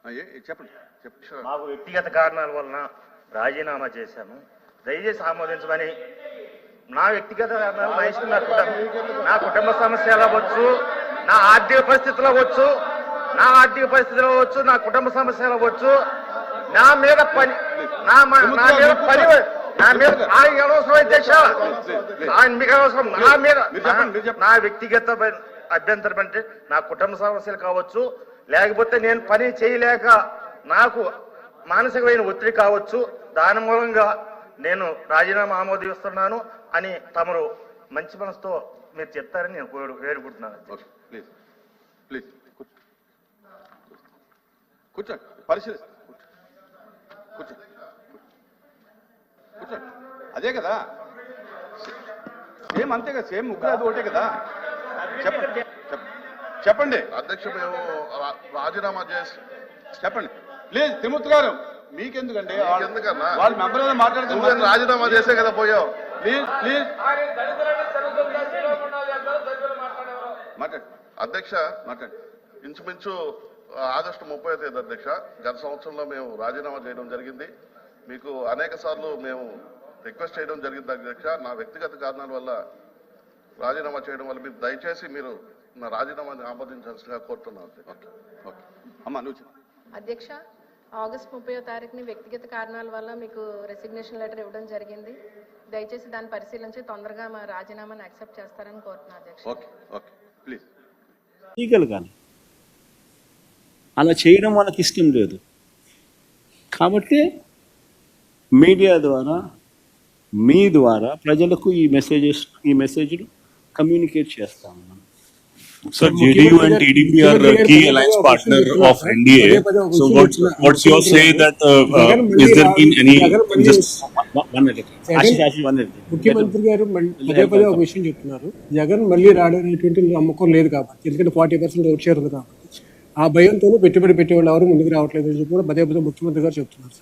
చెప్పండి చెప్పండి. మాకు వ్యక్తిగత కారణాల వలన రాజీనామా చేశాను, దయచేసి ఆమోదించమని. నా వ్యక్తిగత కారణాలు నా కుటుంబ సమస్యలు అవ్వచ్చు, నా ఆర్థిక పరిస్థితులు అవ్వచ్చు, నా కుటుంబ సమస్యలు అవ్వచ్చు, నా మీద పని అనవసరం అధ్యక్ష, మీకు అనవసరం. నా వ్యక్తిగత అభ్యంతరం అంటే నా కుటుంబ సమస్యలు కావచ్చు, లేకపోతే నేను పని చేయలేక నాకు మానసికమైన ఒత్తిడి కావచ్చు, దాని మూలంగా నేను రాజీనామా ఆమోదిస్తున్నాను అని తమరు మంచి మనసుతో మీరు చెప్తారని నేను వేడుకుంటున్నాను. ప్లీజ్ ప్లీజ్ కూర్చోండి, పరిశీలిస్తాను. కూర్చోండి కూర్చోండి. అదే కదా, సేమ్ అంతే కదా, సేమ్ ముగ్గురు అది ఒకటే కదా. చెప్పండి చెప్పండి. అధ్యక్ష, మేము రాజీనామా చేసి చెప్పండి ప్లీజ్. తిరుమూర్తి గారు మీకెందుకండి, ఎందుకన్నా వాళ్ళు మెంబర్ మాట్లాడుతున్నారు. రాజీనామా చేసే కదా పోయావు. ప్లీజ్ ప్లీజ్ మాట్లాడు. అధ్యక్ష, మాట్లాడు. ఇంచుమించు ఆగస్టు 30వ తేదీ అధ్యక్ష, గత సంవత్సరంలో మేము రాజీనామా చేయడం జరిగింది. మీకు అనేక సార్లు మేము రిక్వెస్ట్ చేయడం జరిగింది అధ్యక్ష. నా వ్యక్తిగత కారణాల వల్ల రాజీనామా చేయడం వల్ల మీరు దయచేసి మీరు నా రాజీనామాని ఆమోదించాల్సిందిగా కోరుతున్నాను. అమ్మా నువ్వు. అధ్యక్ష, ఆగస్టు 30వ తారీఖుని వ్యక్తిగత కారణాల వల్ల మీకు రెసిగ్నేషన్ లెటర్ ఇవ్వడం జరిగింది. దయచేసి దాన్ని పరిశీలించి తొందరగా మా రాజీనామాని యాక్సెప్ట్ చేస్తారని కోరుతున్నాను అధ్యక్ష. Okay okay please. లీగల్ కానీ అలా చేయడం వాళ్ళకి ఇష్టం లేదు కాబట్టి మీడియా ద్వారా మీ ద్వారా ప్రజలకు ఈ మెసేజ్లు కమ్యూనికేట్ చేస్తాం. Sir, JDU and TDP are key alliance partner of NDA. So what's your say that is there been any just ముఖ్యమంత్రి గారు పదే పదే ఒక విషయం చెప్తున్నారు, జగన్ మళ్ళీ రాడనేటువంటి నమ్మకం లేదు కాబట్టి, ఎందుకంటే 40% ఓట్ షేర్ ఉంది కాబట్టి ఆ భయంతోనే పెట్టుబడి పెట్టేవాళ్ళు ఎవరు ముందుకు రావట్లేదు అని చెప్పి కూడా పదే పదే ముఖ్యమంత్రి గారు చెప్తున్నారు.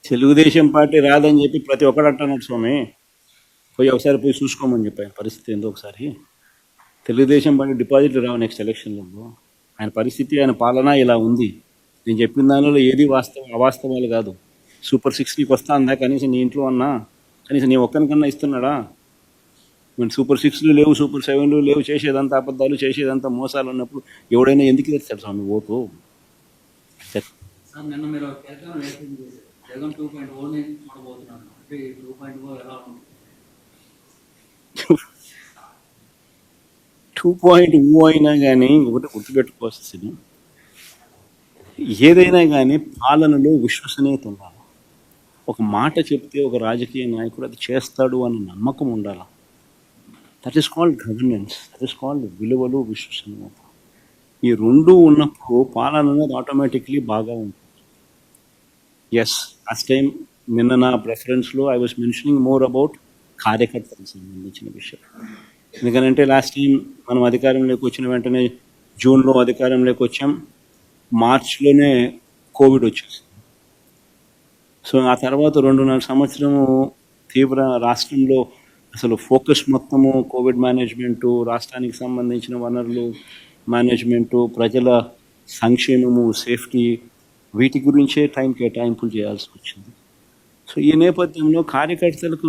తెలుగుదేశం పార్టీ రాదని చెప్పి ప్రతి ఒక్కరు అంటున్నాడు స్వామి. ఒకసారి పోయి చూసుకోమని చెప్పి ఆయన పరిస్థితి ఏందో ఒకసారి. తెలుగుదేశం పార్టీ డిపాజిట్లు రావు నెక్స్ట్ ఎలక్షన్లో. ఆయన పరిస్థితి, ఆయన పాలన ఇలా ఉంది. నేను చెప్పిన దానిలో ఏది అవాస్తవాలు కాదు. సూపర్ 6కి వస్తా అందా, కనీసం నీ ఇంట్లో అన్నా కనీసం నీ ఒక్కరికన్నా ఇస్తున్నాడా? సూపర్ 6లు లేవు, సూపర్ 7లు లేవు, చేసేదంతా అబద్ధాలు, చేసేదంతా మోసాలు ఉన్నప్పుడు ఎవడైనా ఎందుకు తెస్తాడు స్వామి ఓటు? నిన్న మీరు జగన్ 2.0 చూడబోతున్నాను అంటే 2.0 ఎలా ఉంది? 2.0 అయినా కానీ ఒకటి గుర్తుపెట్టుకోవాల్సింది, ఏదైనా కానీ పాలనలో విశ్వసనీయత ఉండాలి. ఒక మాట చెప్తే ఒక రాజకీయ నాయకుడు అది చేస్తాడు అన్న నమ్మకం ఉండాలి. That is called governance, that is called విలువలు, విశ్వసనీయత. ఈ రెండు ఉన్నప్పుడు పాలన అనేది ఆటోమేటిక్లీ బాగా ఉంటుంది. ఎస్, లాస్ట్ టైం నిన్న నా ప్రెఫరెన్స్లో I was mentioning more about కార్యకర్తలకు సంబంధించిన విషయం. ఎందుకంటే లాస్ట్ టైం మనం అధికారంలోకి వచ్చిన వెంటనే జూన్లో అధికారంలోకి వచ్చాం, మార్చ్లోనే కోవిడ్ వచ్చేసింది. సో ఆ తర్వాత 2.5 సంవత్సరము తీవ్ర రాష్ట్రంలో అసలు ఫోకస్ మొత్తము కోవిడ్ మేనేజ్మెంటు, రాష్ట్రానికి సంబంధించిన వనరులు మేనేజ్మెంటు, ప్రజల సంక్షేమము, సేఫ్టీ, వీటి గురించే టైం కేటాయింపులు చేయాల్సి వచ్చింది. సో ఈ నేపథ్యంలో కార్యకర్తలకు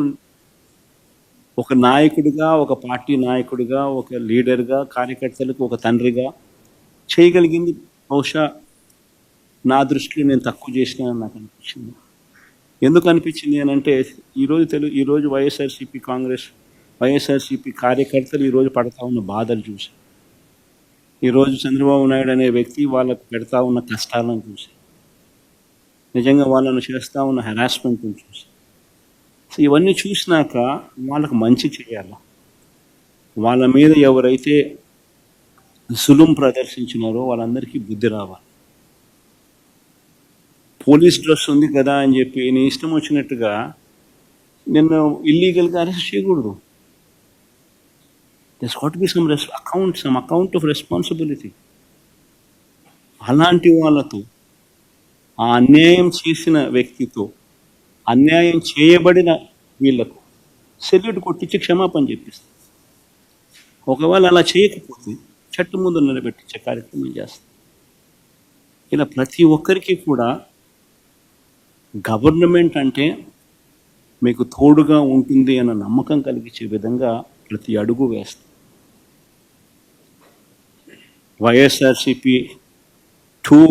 ఒక నాయకుడిగా, ఒక పార్టీ నాయకుడిగా, ఒక లీడర్గా, కార్యకర్తలకు ఒక తండ్రిగా చేయగలిగింది బహుశా నా దృష్టిలో నేను తక్కువ చేసినానని నాకు అనిపించింది. ఎందుకు అనిపించింది అని అంటే, ఈరోజు వైఎస్ఆర్సీపీ కార్యకర్తలు ఈరోజు పడతా ఉన్న బాధలు చూసి, ఈరోజు చంద్రబాబు నాయుడు అనే వ్యక్తి వాళ్ళకు పెడతా ఉన్న కష్టాలను చూసి, నిజంగా వాళ్ళను చేస్తూ ఉన్న హెరాస్మెంట్ని చూసి, సో ఇవన్నీ చూసినాక వాళ్ళకు మంచి చేయాలి. వాళ్ళ మీద ఎవరైతే సులుం ప్రదర్శించినారో వాళ్ళందరికీ బుద్ధి రావాలి. పోలీస్ డ్రెస్ ఉంది కదా అని చెప్పి నీ ఇష్టం వచ్చినట్టుగా నిన్ను ఇల్లీగల్గా అరెస్ట్ చేయకూడదు. There's got to be some account of responsibility. అలాంటి వాళ్ళతో, ఆ అన్యాయం చేసిన వ్యక్తితో, అన్యాయం చేయబడిన వీళ్లకు సెల్యూట్ కొట్టించి క్షమాపణ చెప్పిస్తాం. ఒకవేళ అలా చేయకపోతే చట్టం ముందు నిలబెట్టించే కార్యక్రమం చేస్తాం. ఇలా ప్రతి ఒక్కరికి కూడా గవర్నమెంట్ అంటే మీకు తోడుగా ఉంటుంది అన్న నమ్మకం కలిగించే విధంగా ప్రతి అడుగు వేస్తాం. వైఎస్ఆర్సిపి 2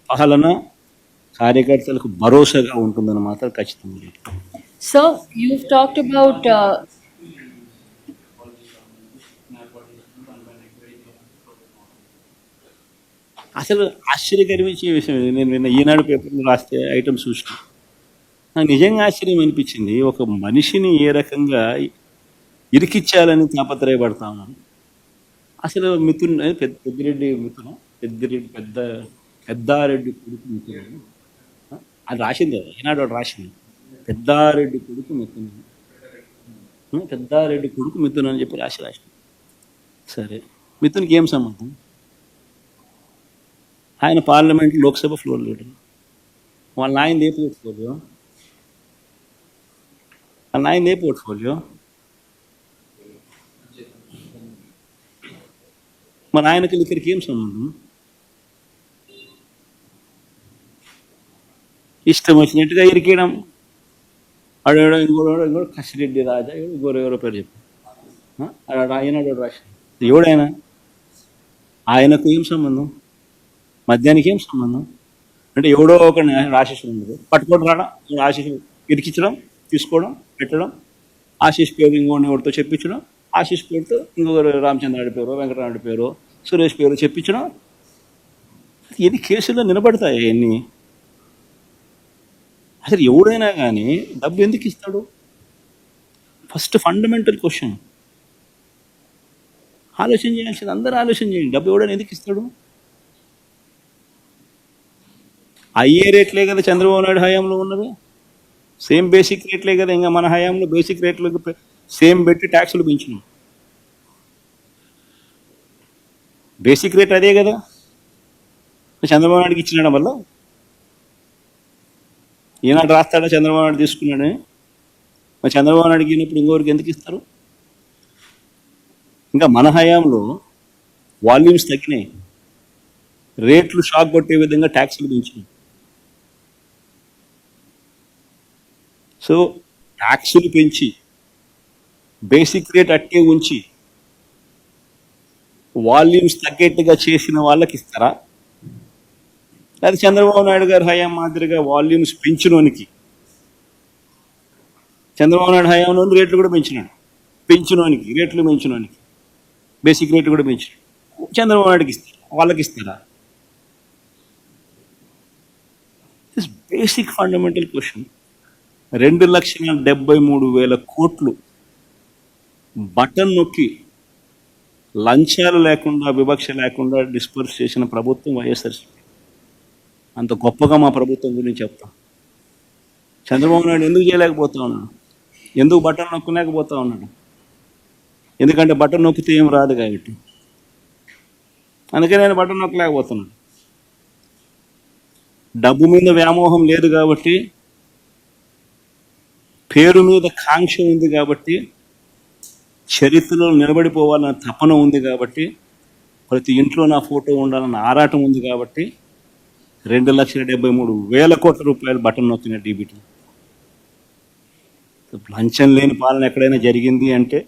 పాలన కార్యకర్తలకు భరోసాగా ఉంటుందని మాత్రం ఖచ్చితంగా చెప్తాం. Sir, you've talked about అసలు ఆశ్చర్యకరమైన విషయం ఇది. నేను నిన్న ఈనాడు పేపర్లో రాస్తే ఐటమ్స్ చూసిన నాకు నిజంగా ఆశ్చర్యం అనిపించింది. ఒక మనిషిని ఏ రకంగా ఇరికిచ్చాలని తాపత్రయపడతా ఉన్నాను. అసలు మిథున్ పెద్దిరెడ్డి మిథున పెద్దారెడ్డి కొడుకు మిథున అది రాసింది కదా, ఈనాడు వాడు రాసింది. పెద్దారెడ్డి కొడుకు మిథున, పెద్దారెడ్డి కొడుకు మిథున అని చెప్పి రాసింది. సరే, మిథున్కి ఏం సంబంధం? ఆయన పార్లమెంట్ లోక్సభ ఫ్లోర్ లీడర్. వాళ్ళ నాయనది ఏ పోర్ట్ఫోలియో? వాళ్ళ నాయనది ఏ పోర్ట్ఫోలియో? మన ఆయనకి ఇక్కడికి ఏం సంబంధం? ఇష్టం వచ్చినట్టుగా ఇరికేయడం. ఆడేడో ఇంకోడో కసిరెడ్డి రాజా ఎవరో పేరు చెప్పు. ఆయన రాసి ఎవడైనా ఆయనకు ఏం సంబంధం? మద్యానికి ఏం సంబంధం? అంటే ఎవడో ఒకరిని ఆశీస్ ఉండదు, పట్టుకోవడం రావడం, ఆశీస్ ఇరికించడం, తీసుకోవడం, పెట్టడం, ఆశీస్ పేరు ఇంకోటి ఎవరితో చెప్పించడం, ఆశీస్ పేరుతో ఇంకొకరు రామచంద్రాడి పేరు, వెంకటరాముడి పేరు, సురేష్ పేరు చెప్పించడం. ఎన్ని కేసుల్లో నిలబడతాయి ఎన్ని? అసలు ఎవడైనా కానీ డబ్బు ఎందుకు ఇస్తాడు? ఫస్ట్ ఫండమెంటల్ క్వశ్చన్ ఆలోచన చేయాల్సింది. అందరూ ఆలోచన చేయండి. డబ్బు ఎవడైనా ఎందుకు ఇస్తాడు? అయ్యే రేట్లే కదా చంద్రబాబు నాయుడు హయాంలో ఉన్నది. సేమ్ బేసిక్ రేట్లే కదా ఇంకా మన హయాంలో బేసిక్ రేట్లకు సేమ్ పెట్టి ట్యాక్సులు పెంచినాం. బేసిక్ రేట్ అదే కదా చంద్రబాబు నాయుడుకి ఇచ్చినడం వల్ల. ఈనాడు రాస్తాడా చంద్రబాబు నాయుడు తీసుకున్నాడని? మరి చంద్రబాబు నాయుడుకి ఇచ్చినప్పుడు ఇంకోరికి ఎందుకు ఇస్తారు? ఇంకా మన హయాంలో వాల్యూమ్స్ తగ్గినాయి, రేట్లు షాక్ కొట్టే విధంగా ట్యాక్సులు పెంచినాయి. సో ట్యాక్సులు పెంచి బేసిక్ రేట్ అట్టే ఉంచి వాల్యూమ్స్ తగ్గేట్టుగా చేసిన వాళ్ళకి ఇస్తారా? అది చంద్రబాబు నాయుడు గారి హయాం మాదిరిగా వాల్యూమ్స్ పెంచినోనికి, చంద్రబాబు నాయుడు హయాంలో రేట్లు కూడా పెంచినోనికి రేట్లు పెంచినోనికి బేసిక్ రేట్లు కూడా పెంచినాడు. చంద్రబాబు నాయుడుకి ఇస్తారు, వాళ్ళకి ఇస్తారా? This basic fundamental question. 2,73,000 కోట్లు బటన్ నొక్కి లంచాలు లేకుండా, వివక్ష లేకుండా డిస్పర్స్ చేసిన ప్రభుత్వం వైఎస్ఆర్సీపీ. అంత గొప్పగా మా ప్రభుత్వం గురించి చెప్తాం. చంద్రబాబు నాయుడు ఎందుకు చేయలేకపోతా ఉన్నాడు? ఎందుకు బటన్ నొక్కలేకపోతా ఉన్నాడు? ఎందుకంటే బటన్ నొక్కితే ఏం రాదు కాబట్టి. అందుకే నేను బటన్ నొక్కలేకపోతున్నాను. డబ్బు మీద వ్యామోహం లేదు కాబట్టి, పేరు మీద కాంక్ష ఉంది కాబట్టి, చరిత్రలో నిలబడిపోవాలన్న తపన ఉంది కాబట్టి, ప్రతి ఇంట్లో నా ఫోటో ఉండాలన్న ఆరాటం ఉంది కాబట్టి 2,73,000 కోట్ల రూపాయలు బటన్ నొక్కిన డీబీటీ. లంచం లేని పాలన ఎక్కడైనా జరిగింది అంటే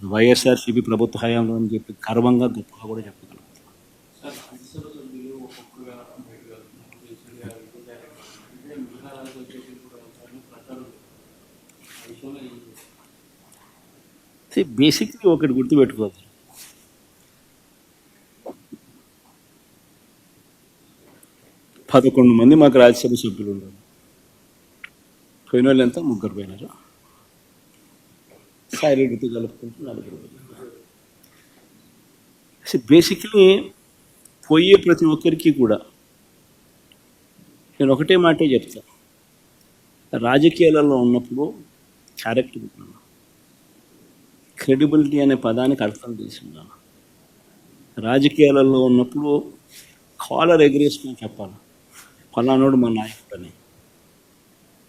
వైఎస్ఆర్సీపీ ప్రభుత్వ హయాంలో అని చెప్పి గర్వంగా గొప్పగా కూడా చెప్పగలం. బేసిక్లీ ఒకటి గుర్తుపెట్టుకోవాలి, పదకొండు మంది మాకు రాజ్యసభ సభ్యులు ఉన్నారు. పోయిన వాళ్ళు ఎంత? 3 పోయినారు. సాయిరెడ్డితో కలుపుకుంటూ 4 పోయినారు. బేసిక్లీ పోయే ప్రతి ఒక్కరికి కూడా నేను ఒకటే మాటే చెప్తా, రాజకీయాలలో ఉన్నప్పుడు క్యారెక్టర్ ఉన్నాను, క్రెడిబిలిటీ అనే పదానికి అర్థం తీసుకున్నాను. రాజకీయాలలో ఉన్నప్పుడు కాలర్ ఎగరేసుకుని చెప్పాలి, ఫలానోడు మా నాయకుడు అని.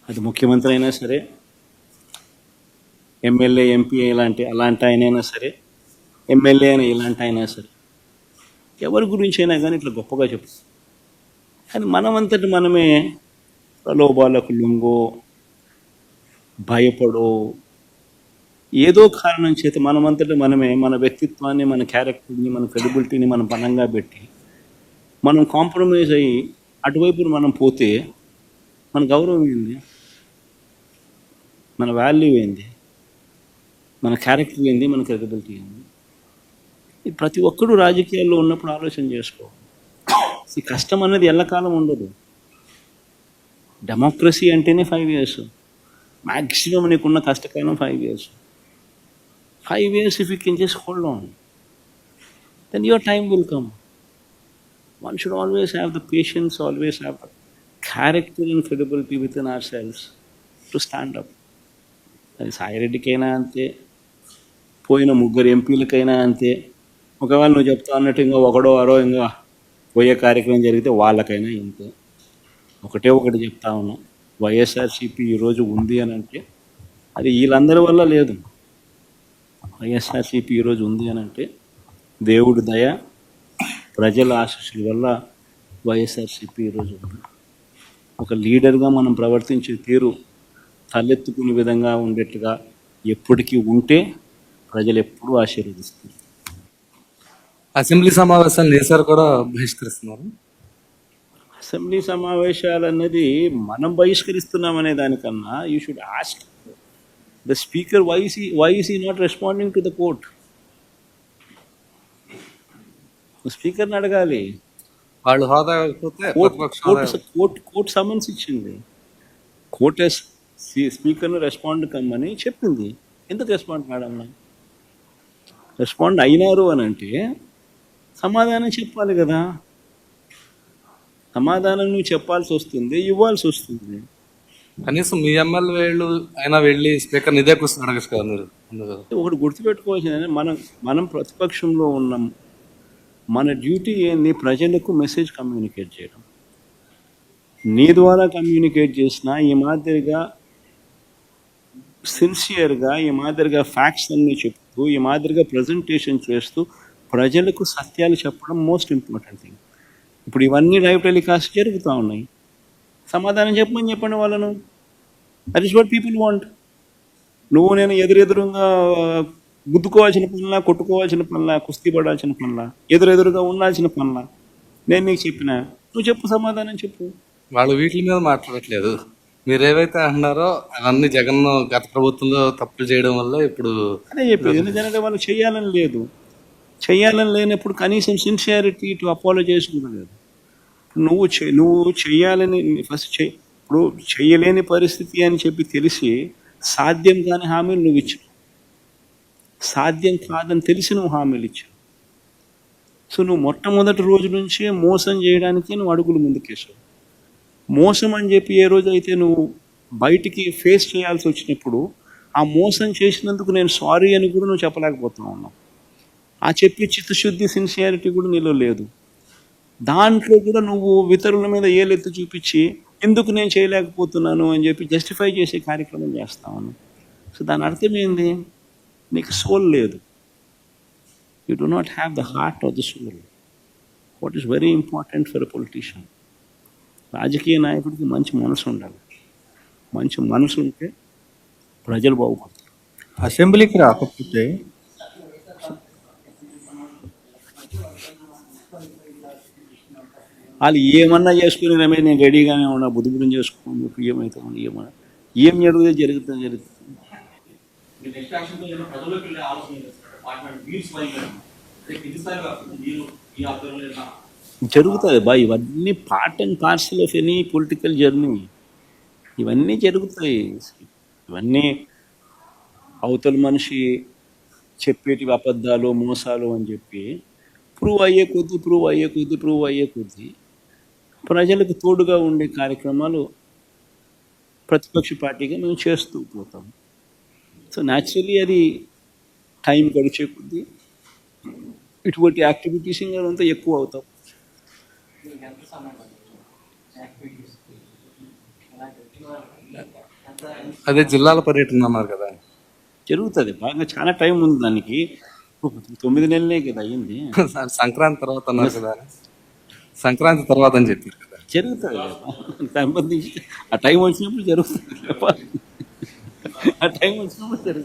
అది ముఖ్యమంత్రి అయినా సరే, ఎమ్మెల్యే, ఎంపీ అలాంటి ఆయనైనా సరే, ఎమ్మెల్యే అయినా ఇలాంటి అయినా సరే, ఎవరి గురించి అయినా కానీ ఇట్లా గొప్పగా చెప్తాను. కానీ మనమంతటి మనమే ప్రలోభాలకు లొంగో భయపడో ఏదో కారణం చేత మనమంతటి మనమే మన వ్యక్తిత్వాన్ని, మన క్యారెక్టర్ని, మన క్రెడిబిలిటీని మనం బలంగా పెట్టి మనం కాంప్రమైజ్ అయ్యి అటువైపు మనం పోతే మన గౌరవం ఏంది, మన వాల్యూ ఏంది, మన క్యారెక్టర్ ఏంది, మన క్రెడిబిలిటీ ఏంది? ఇది ప్రతి ఒక్కరూ రాజకీయాల్లో ఉన్నప్పుడు ఆలోచన చేసుకో. ఈ కష్టం అనేది ఎల్లకాలం ఉండదు. డెమోక్రసీ అంటేనే 5 years. మ్యాక్సిమం నీకున్న కష్టకాలం 5 years. 5 years if you can just hold on, then your time will come. One should always have the patience, always have the character and credibility within ourselves to stand up. అది సాయిరెడ్డికైనా అంతే, పోయిన 3 ఎంపీలకైనా అంతే. ఒకవేళ నువ్వు చెప్తా అన్నట్టు ఇంకా ఒకడో అరో ఇంకా పోయే కార్యక్రమం జరిగితే వాళ్ళకైనా ఇంతే. ఒకటి చెప్తా ఉన్నాం, వైఎస్ఆర్సీపీ ఈరోజు ఉంది అని అంటే అది వీళ్ళందరి వల్ల లేదు. వైఎస్ఆర్సీపీ ఈరోజు ఉంది అని అంటే దేవుడి దయ, ప్రజల ఆశీస్సుల వల్ల వైఎస్ఆర్సీపీ ఈరోజు ఉంది. ఒక లీడర్గా మనం ప్రవర్తించే తీరు తలెత్తుకునే విధంగా ఉండేట్టుగా ఎప్పటికీ ఉంటే ప్రజలు ఎప్పుడూ ఆశీర్వదిస్తారు. అసెంబ్లీ సమావేశాలు నేసారు కూడా బహిష్కరిస్తున్నారు. అసెంబ్లీ సమావేశాలు అన్నది మనం బహిష్కరిస్తున్నామనే దానికన్నా you should ask the speaker why is he not responding to the court. స్పీకర్ని అడగాలి. వాళ్ళు హోదా ఇవ్వకపోతే ప్రతిపక్ష హోదా కోర్టు సమన్స్ ఇచ్చింది. కోర్టు స్పీకర్ను రెస్పాండ్ కమ్మని చెప్పింది. ఎందుకు రెస్పాండ్ కాడన్నా? రెస్పాండ్ అయినారు అని అంటే సమాధానం చెప్పాలి కదా. సమాధానం నువ్వు చెప్పాల్సి వస్తుంది, ఇవ్వాల్సి వస్తుంది. కనీసం మీ ఎమ్మెల్యేలు అయినా వెళ్ళి స్పీకర్ ఇదే క్వశ్చన్ అడగచ్చు కదా మీరు. ఒకటి గుర్తుపెట్టుకోవాల్సింది, మనం ప్రతిపక్షంలో ఉన్నాం. మన డ్యూటీ ఏంది? ప్రజలకు మెసేజ్ కమ్యూనికేట్ చేయడం. నీ ద్వారా కమ్యూనికేట్ చేసినా ఈ మాదిరిగా సిన్సియర్గా, ఈ మాదిరిగా ఫ్యాక్ట్స్ అన్నీ చెప్తూ, ఈ మాదిరిగా ప్రజెంటేషన్ చేస్తూ ప్రజలకు సత్యాలు చెప్పడం మోస్ట్ ఇంపార్టెంట్ థింగ్. ఇప్పుడు ఇవన్నీ లైవ్ టెలికాస్ట్ జరుగుతూ ఉన్నాయి. సమాధానం చెప్పండి వాళ్ళను. That is what people want. నువ్వు నేను ఎదురుగా గుద్దుకోవాల్సిన పనులా, కొట్టుకోవాల్సిన పనులా, కుస్తీ పడాల్సిన పనులా, ఎదురుగా ఉండాల్సిన పనులా నేను నీకు చెప్పినా నువ్వు చెప్పు, సమాధానం చెప్పు. వాళ్ళు వీటి మీద మాట్లాడట్లేదు. మీరు ఏవైతే అంటున్నారో అవన్నీ జగన్ గత ప్రభుత్వంలో తప్పులు చేయడం వల్ల ఇప్పుడు అదే చెప్పేది. ఎందుకంటే వాళ్ళు చేయాలని లేదు. చేయాలని లేనప్పుడు కనీసం సిన్సియారిటీ టు అపాలజైజ్ కూడా లేదు. నువ్వు చేయాలని ఫస్ట్ ఇప్పుడు చేయలేని పరిస్థితి అని చెప్పి తెలిసి సాధ్యం కాని హామీలు నువ్వు ఇచ్చావు. సాధ్యం కాదని తెలిసి నువ్వు హామీలు ఇచ్చావు. సో నువ్వు మొట్టమొదటి రోజు నుంచే మోసం చేయడానికి నువ్వు అడుగులు ముందుకేసావు. మోసం అని చెప్పి ఏ రోజు అయితే నువ్వు బయటికి ఫేస్ చేయాల్సి వచ్చినప్పుడు ఆ మోసం చేసినందుకు నేను సారీ అని కూడా నువ్వు చెప్పలేకపోతా ఉన్నావు. ఆ చెప్పి చిత్తశుద్ధి, సిన్సియారిటీ కూడా నీలో లేదు. దాంట్లో కూడా నువ్వు ఇతరుల మీద ఏలెత్తి చూపించి ఎందుకు నేను చేయలేకపోతున్నాను అని చెప్పి జస్టిఫై చేసే కార్యక్రమం చేస్తా ఉన్నావు. సో దాని అర్థం ఏంది? నీకు సోల్ లేదు. You do not have the heart of the soul. What is very important for a politician. రాజకీయ నాయకుడికి మంచి మనసు ఉండాలి. మంచి మనసు ఉంటే ప్రజలు బాగుపడతారు. అసెంబ్లీకి రాకపోతే వాళ్ళు ఏమన్నా చేసుకుని రమేష్ నేను రెడీగానే ఉన్నా, బుద్ధి చేసుకోండి, ఏమవుతామని ఏం జరుగుతుంది. జరుగుతుంది బా. ఇవన్నీ part and parcel of any political journey. ఇవన్నీ జరుగుతాయి. ఇవన్నీ అవతల మనిషి చెప్పేటి అబద్ధాలు, మోసాలు అని చెప్పి ప్రూవ్ అయ్యే కొద్దీ ప్రజలకు తోడుగా ఉండే కార్యక్రమాలు ప్రతిపక్ష పార్టీగా మేము చేస్తూ పోతాం. సో న్యాచురలీ అది టైం గడిచే కొద్దీ ఇటువంటి యాక్టివిటీస్ అంతా ఎక్కువ అవుతాం. అదే జిల్లాల పర్యటన అన్నారు కదా, జరుగుతుంది. బాగా చాలా టైం ఉంది దానికి. 9 నెలలే కదా అయ్యింది. సంక్రాంతి తర్వాత అన్నారు కదా, సంక్రాంతి తర్వాత అని చెప్పారు కదా. జరుగుతుంది కదా సంబంధించి ఆ టైం వచ్చినప్పుడు జరుగుతుంది ఆ టైం వచ్చినప్పుడు జరుగుతుంది.